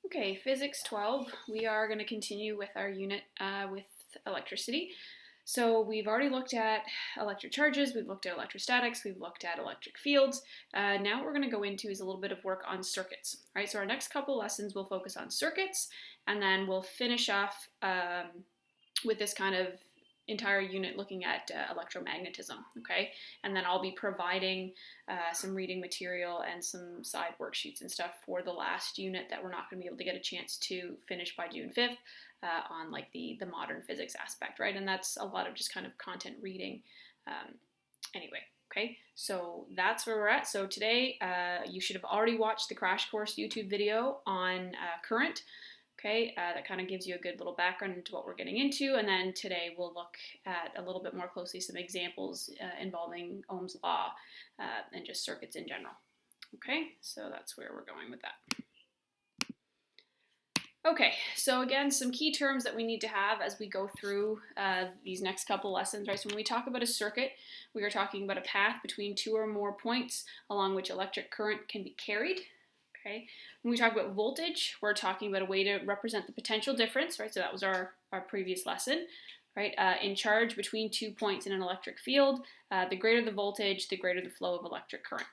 Okay, Physics 12, we are going to continue with our unit with electricity. So we've already looked at electric charges, we've looked at electrostatics, we've looked at electric fields. Now what we're going to go into is a little bit of work on circuits. All right, so our next couple lessons will focus on circuits, and then we'll finish off with this kind of entire unit looking at electromagnetism, okay? And then I'll be providing some reading material and some side worksheets and stuff for the last unit that we're not going to be able to get a chance to finish by June 5th on like the modern physics aspect, right? And that's a lot of just kind of content reading anyway. Okay, so that's where we're at. So today you should have already watched the crash course YouTube video on current. Okay, that kind of gives you a good little background into what we're getting into, and then today we'll look at a little bit more closely some examples involving Ohm's law and just circuits in general. Okay, so that's where we're going with that. Okay, so again, some key terms that we need to have as we go through these next couple lessons, right? So when we talk about a circuit, we are talking about a path between two or more points along which electric current can be carried. Okay. When we talk about voltage, we're talking about a way to represent the potential difference, right? So that was our previous lesson, right? In charge between 2 points in an electric field, the greater the voltage, the greater the flow of electric current.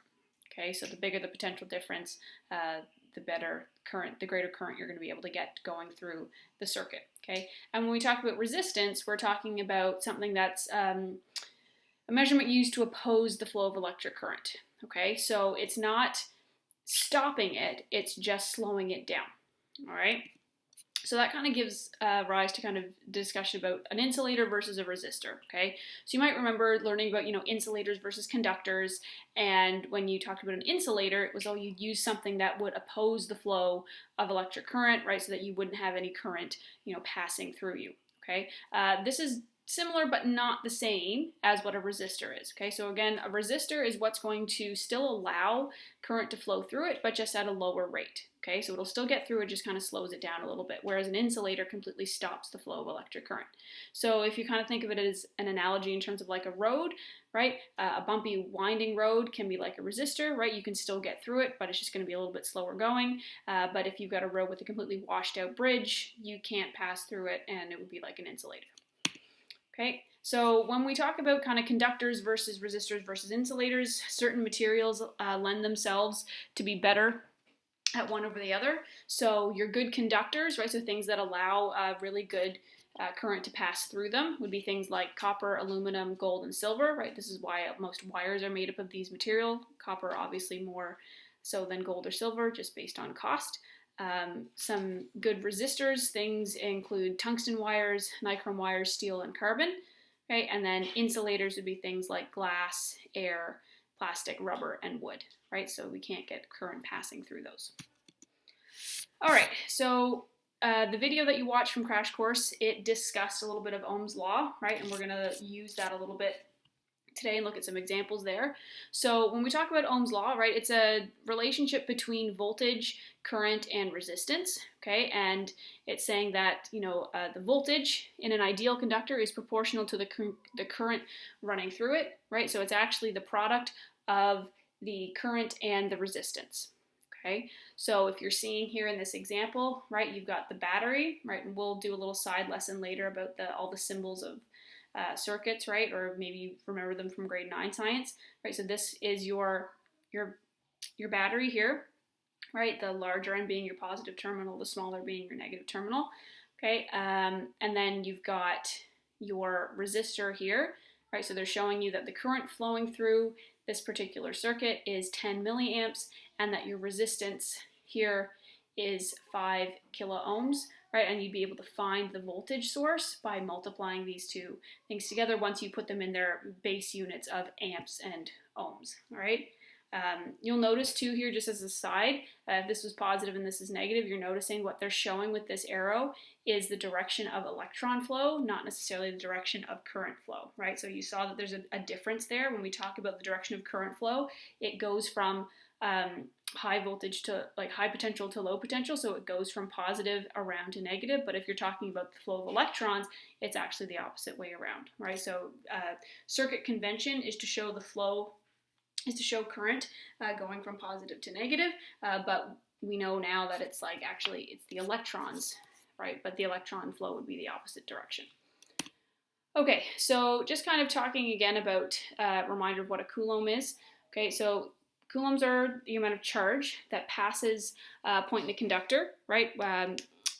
Okay, so the bigger the potential difference, the better current, the greater current you're going to be able to get going through the circuit. Okay, and when we talk about resistance, we're talking about something that's a measurement used to oppose the flow of electric current. Okay, so it's not stopping it, it's just slowing it down. All right, so that kind of gives rise to kind of discussion about an insulator versus a resistor. Okay, so you might remember learning about insulators versus conductors, and when you talked about an insulator, it was you'd use something that would oppose the flow of electric current, right, so that you wouldn't have any current passing through you. Okay, this is similar but not the same as what a resistor is. Okay, so again, a resistor is what's going to still allow current to flow through it, but just at a lower rate. Okay, so it'll still get through, it just kind of slows it down a little bit, whereas an insulator completely stops the flow of electric current. So if you kind of think of it as an analogy in terms of like a road, right, a bumpy winding road can be like a resistor, right, you can still get through it, but it's just going to be a little bit slower going. But if you've got a road with a completely washed out bridge, you can't pass through it, and it would be like an insulator. Okay, so when we talk about kind of conductors versus resistors versus insulators, certain materials lend themselves to be better at one over the other. So your good conductors, right, so things that allow really good current to pass through them would be things like copper, aluminum, gold, and silver, right? This is why most wires are made up of these material. Copper obviously more so than gold or silver, just based on cost. Some good resistors, things include tungsten wires, nichrome wires, steel, and carbon. Okay, and then insulators would be things like glass, air, plastic, rubber, and wood. Right, so we can't get current passing through those. All right, so the video that you watched from Crash Course, it discussed a little bit of Ohm's law, right, and we're going to use that a little bit today and look at some examples there. So when we talk about Ohm's law, right, it's a relationship between voltage, current, and resistance, okay, and it's saying that, the voltage in an ideal conductor is proportional to the current running through it, right, so it's actually the product of the current and the resistance. Okay, so if you're seeing here in this example, right, you've got the battery, right, and we'll do a little side lesson later about all the symbols of circuits, right, or maybe you remember them from grade 9 science, right, so this is your battery here, right, the larger end being your positive terminal, the smaller being your negative terminal, okay, and then you've got your resistor here, right, so they're showing you that the current flowing through this particular circuit is 10 milliamps, and that your resistance here is 5 kilo ohms, right? And you'd be able to find the voltage source by multiplying these two things together once you put them in their base units of amps and ohms, all right? You'll notice too here, just as a side, if this was positive and this is negative, you're noticing what they're showing with this arrow is the direction of electron flow, not necessarily the direction of current flow, right? So you saw that there's a difference there. When we talk about the direction of current flow, it goes from high voltage to high potential to low potential, so it goes from positive around to negative. But if you're talking about the flow of electrons, it's actually the opposite way around, right? So circuit convention is to show the flow, is to show current going from positive to negative, but we know now that it's like actually it's the electrons, right? But the electron flow would be the opposite direction. Okay, so just kind of talking again about a reminder of what a Coulomb is. Okay, so coulombs are the amount of charge that passes a point in the conductor, right?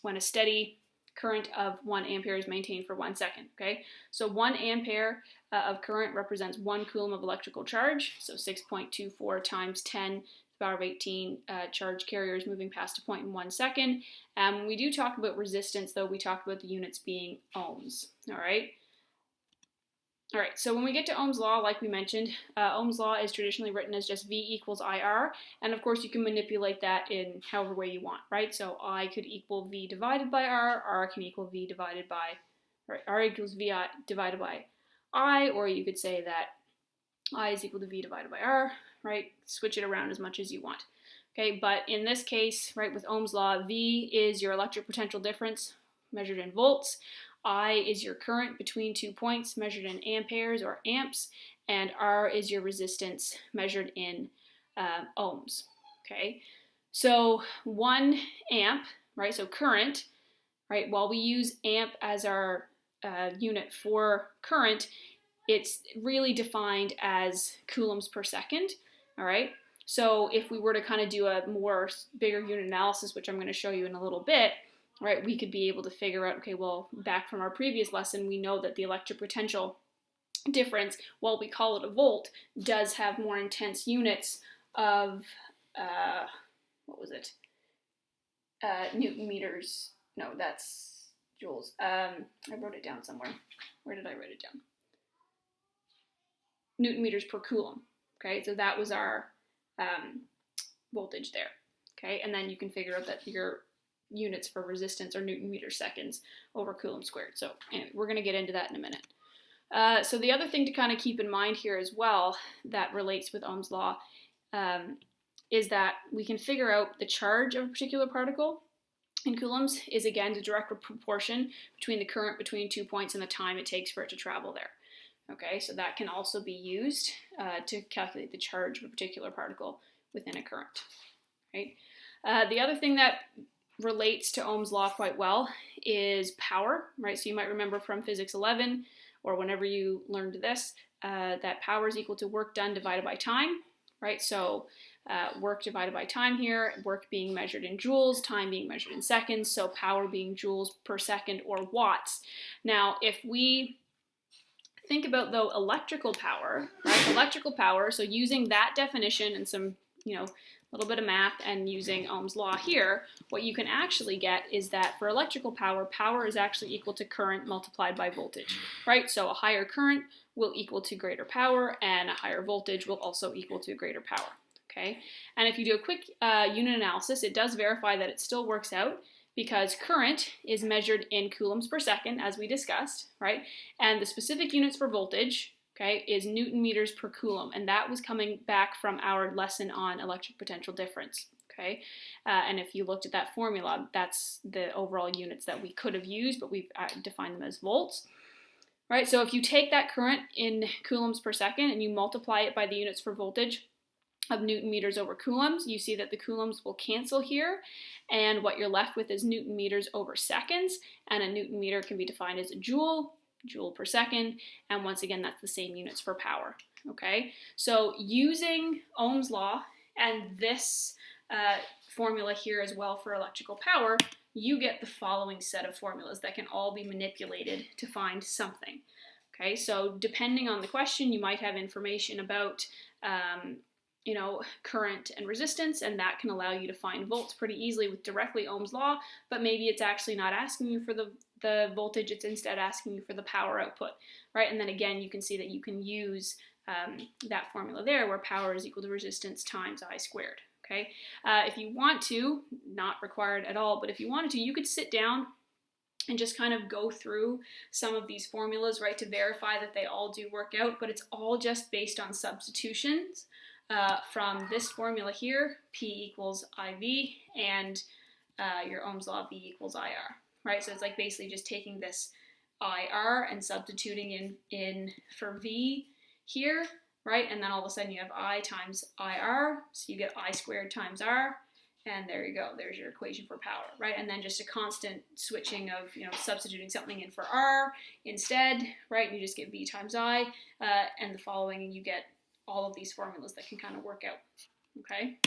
When a steady current of 1 ampere is maintained for 1 second, okay? So 1 ampere of current represents 1 coulomb of electrical charge, so 6.24 times 10 to the power of 18 charge carriers moving past a point in 1 second. When we do talk about resistance, though, we talk about the units being ohms, all right? All right, so when we get to Ohm's law, like we mentioned, Ohm's law is traditionally written as just V equals IR, and of course you can manipulate that in however way you want, right? So I could equal V divided by R can equal V divided by, right, R equals V divided by I, or you could say that I is equal to V divided by R, right? Switch it around as much as you want. Okay, but in this case, right, with Ohm's law, V is your electric potential difference measured in volts. I is your current between 2 points measured in amperes or amps, and R is your resistance measured in ohms, okay? So 1 amp, right, so current, right, while we use amp as our unit for current, it's really defined as coulombs per second, all right? So if we were to kind of do a more bigger unit analysis, which I'm going to show you in a little bit, right, we could be able to figure out, okay, well, back from our previous lesson, we know that the electric potential difference, while we call it a volt, does have more intense units of, what was it? Newton meters. No, that's joules. I wrote it down somewhere. Where did I write it down? Newton meters per coulomb. Okay, so that was our voltage there. Okay, and then you can figure out that your units for resistance are Newton meters seconds over Coulomb squared. So anyway, we're going to get into that in a minute. So the other thing to kind of keep in mind here as well that relates with Ohm's law is that we can figure out the charge of a particular particle in coulombs is again the direct proportion between the current between 2 points and the time it takes for it to travel there. Okay, so that can also be used to calculate the charge of a particular particle within a current. Right? The other thing that relates to Ohm's law quite well is power, right? So you might remember from physics 11 or whenever you learned this, that power is equal to work done divided by time, right? So work divided by time here, work being measured in joules, time being measured in seconds, so power being joules per second or watts. Now, if we think about, though, electrical power, right? Electrical power, so using that definition and some, a little bit of math and using Ohm's law here, what you can actually get is that for electrical power, power is actually equal to current multiplied by voltage, right? So a higher current will equal to greater power, and a higher voltage will also equal to greater power, okay? And if you do a quick unit analysis, it does verify that it still works out because current is measured in coulombs per second, as we discussed, right? And the specific units for voltage, okay, is Newton meters per coulomb, and that was coming back from our lesson on electric potential difference, okay? And if you looked at that formula, that's the overall units that we could have used, but we've defined them as volts, right? So if you take that current in coulombs per second and you multiply it by the units for voltage of Newton meters over coulombs, you see that the coulombs will cancel here, and what you're left with is Newton meters over seconds, and a Newton meter can be defined as a joule per second, and once again, that's the same units for power, okay? So using Ohm's law and this formula here as well for electrical power, you get the following set of formulas that can all be manipulated to find something, okay? So depending on the question, you might have information about current and resistance, and that can allow you to find volts pretty easily with directly Ohm's law, but maybe it's actually not asking you for the voltage, it's instead asking you for the power output, right? And then again, you can see that you can use that formula there where power is equal to resistance times I squared, okay? If you want to, not required at all, but if you wanted to, you could sit down and just kind of go through some of these formulas, right, to verify that they all do work out, but it's all just based on substitutions from this formula here, P equals IV, and your Ohm's law, V equals IR, right? So it's like basically just taking this IR and substituting in for V here, right? And then all of a sudden you have I times IR, so you get I squared times R, And there you go, there's your equation for power, right? And then just a constant switching of, substituting something in for R instead, right? You just get V times I, and the following, and you get all of these formulas that can kind of work out, okay?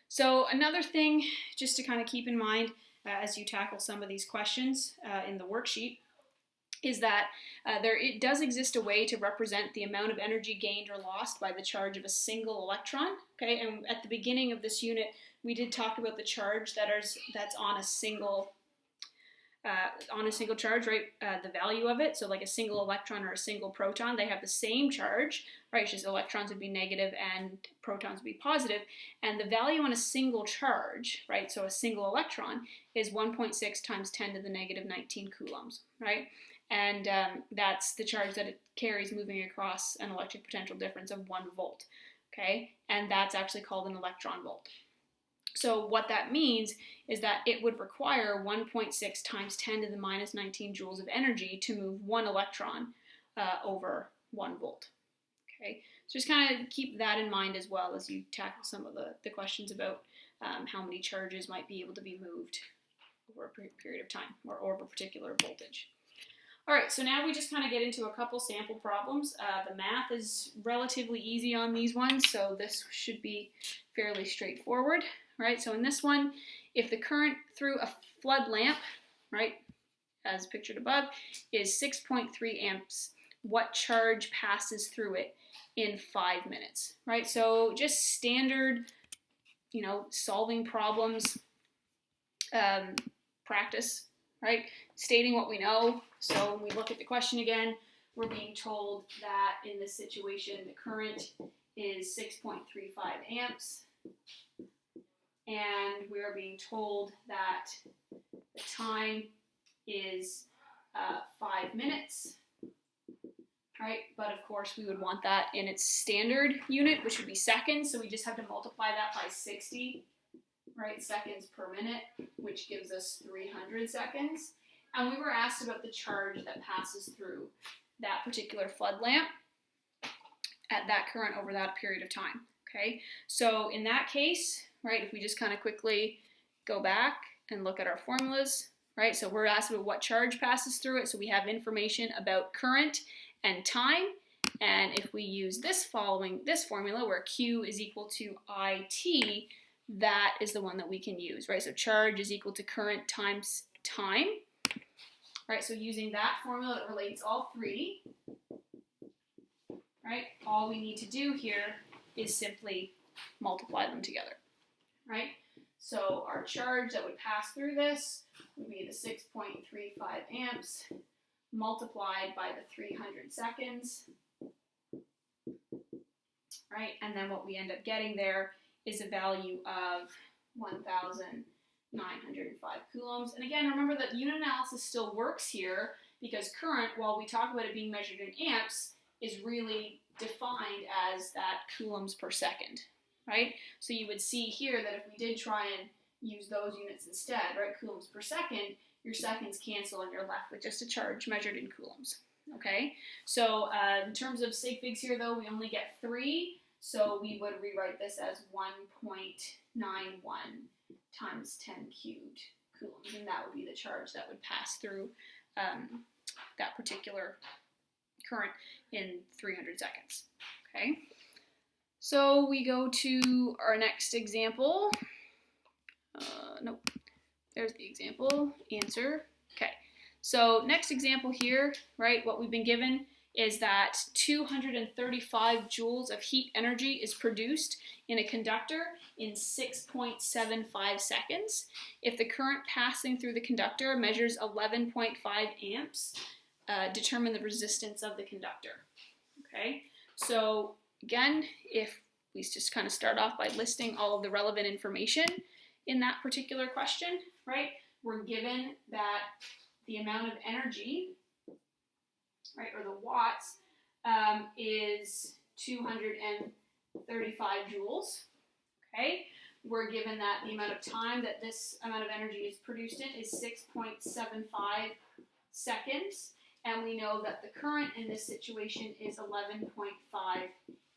So another thing just to kind of keep in mind as you tackle some of these questions in the worksheet is that it does exist a way to represent the amount of energy gained or lost by the charge of a single electron, okay? And at the beginning of this unit, we did talk about the charge that's on a single charge, right? The value of it, so like a single electron or a single proton, they have the same charge, right? It's just electrons would be negative and protons would be positive, and the value on a single charge, right? So a single electron is 1.6 times 10 to the negative 19 coulombs, right? And that's the charge that it carries moving across an electric potential difference of 1 volt, okay? And that's actually called an electron volt. So what that means is that it would require 1.6 times 10 to the minus 19 joules of energy to move 1 electron over 1 volt, okay? So just kind of keep that in mind as well as you tackle some of the questions about how many charges might be able to be moved over a period of time or over a particular voltage. All right, so now we just kind of get into a couple sample problems. The math is relatively easy on these ones, so this should be fairly straightforward, right? So in this one, if the current through a flood lamp, right, as pictured above, is 6.3 amps, what charge passes through it in 5 minutes, right? So just standard, solving problems practice, right? Stating what we know. So when we look at the question again, we're being told that in this situation, the current is 6.35 amps. And we are being told that the time is 5 minutes, right? But of course, we would want that in its standard unit, which would be seconds. So we just have to multiply that by 60, right, seconds per minute, which gives us 300 seconds. And we were asked about the charge that passes through that particular flood lamp at that current over that period of time, okay? So in that case, right, if we just kind of quickly go back and look at our formulas, right, so we're asked about what charge passes through it, so we have information about current and time, and if we use this formula where Q is equal to IT, that is the one that we can use, right? So charge is equal to current times time, right? So using that formula that relates all three, right? All we need to do here is simply multiply them together, right? So our charge that would pass through this would be the 6.35 amps multiplied by the 300 seconds, right? And then what we end up getting there is a value of 1,905 coulombs. And again, remember that unit analysis still works here because current, while we talk about it being measured in amps, is really defined as that coulombs per second, right? So you would see here that if we did try and use those units instead, right, coulombs per second, your seconds cancel and you're left with just a charge measured in coulombs, okay? So in terms of sig figs here, though, we only get 3. So we would rewrite this as 1.91 times 10 cubed coulombs, and that would be the charge that would pass through that particular current in 300 seconds, okay? So we go to our next example. Nope, there's the example, answer. Okay, so next example here, right, what we've been given is that 235 joules of heat energy is produced in a conductor in 6.75 seconds. If the current passing through the conductor measures 11.5 amps, determine the resistance of the conductor. Okay, so again, if we just kind of start off by listing all of the relevant information in that particular question, right, we're given that the amount of energy, right, or the watts, is 235 joules, okay? We're given that the amount of time that this amount of energy is produced in is 6.75 seconds, and we know that the current in this situation is 11.5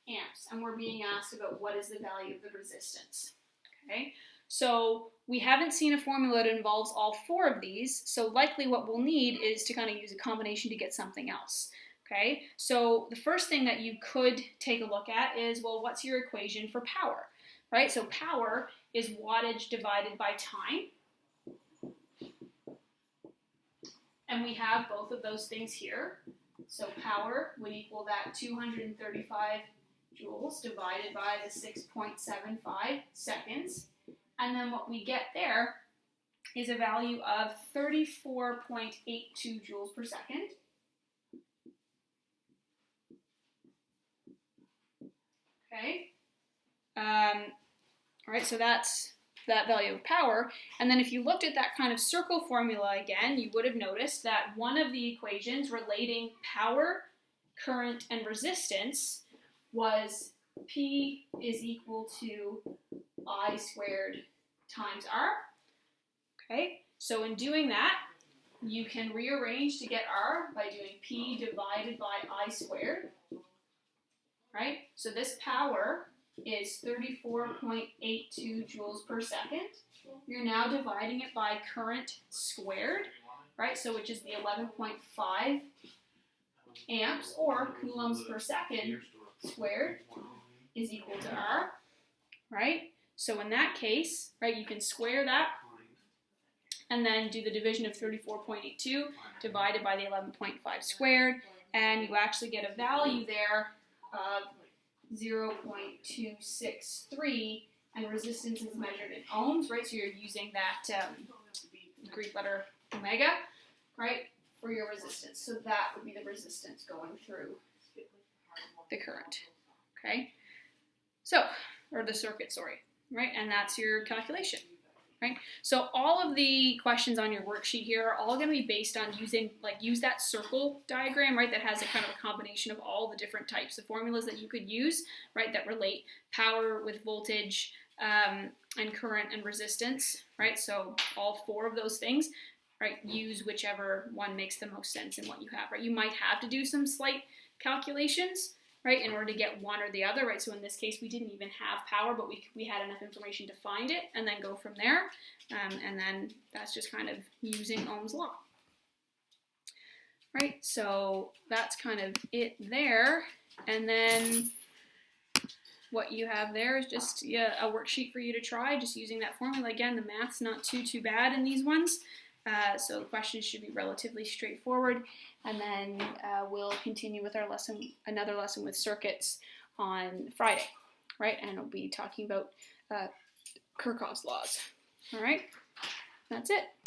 amps, and we're being asked about what is the value of the resistance, okay? So we haven't seen a formula that involves all 4 of these, so likely what we'll need is to kind of use a combination to get something else. Okay, so the first thing that you could take a look at is, well, what's your equation for power, right? So power is wattage divided by time. And we have both of those things here. So power would equal that 235 joules divided by the 6.75 seconds. And then what we get there is a value of 34.82 joules per second. Okay. All right, so that's that value of power. And then if you looked at that kind of circle formula again, you would have noticed that one of the equations relating power, current, and resistance was P is equal to I squared times R. Okay, so in doing that, you can rearrange to get R by doing P divided by I squared. Right, so this power is 34.82 joules per second. You're now dividing it by current squared, right? So which is the 11.5 amps, or coulombs per second squared is equal to R, right? So in that case, right, you can square that and then do the division of 34.82 divided by the 11.5 squared, and you actually get a value there of 0.263, and resistance is measured in ohms, right? So you're using that Greek letter omega, right, for your resistance. So that would be the resistance going through the current, okay? So, or the circuit, sorry, right? And that's your calculation, right? So all of the questions on your worksheet here are all going to be based on use that circle diagram, right, that has a kind of a combination of all the different types of formulas that you could use, right, that relate power with voltage and current and resistance, right? So all 4 of those things, right, use whichever one makes the most sense in what you have, right? You might have to do some slight calculations, right, in order to get one or the other, right? So in this case, we didn't even have power, but we had enough information to find it and then go from there. And then that's just kind of using Ohm's law, right? So that's kind of it there. And then what you have there is just a worksheet for you to try, just using that formula. Again, the math's not too bad in these ones. So the questions should be relatively straightforward, and then we'll continue with our another lesson with circuits on Friday, right? And we'll be talking about Kirchhoff's laws. All right, that's it.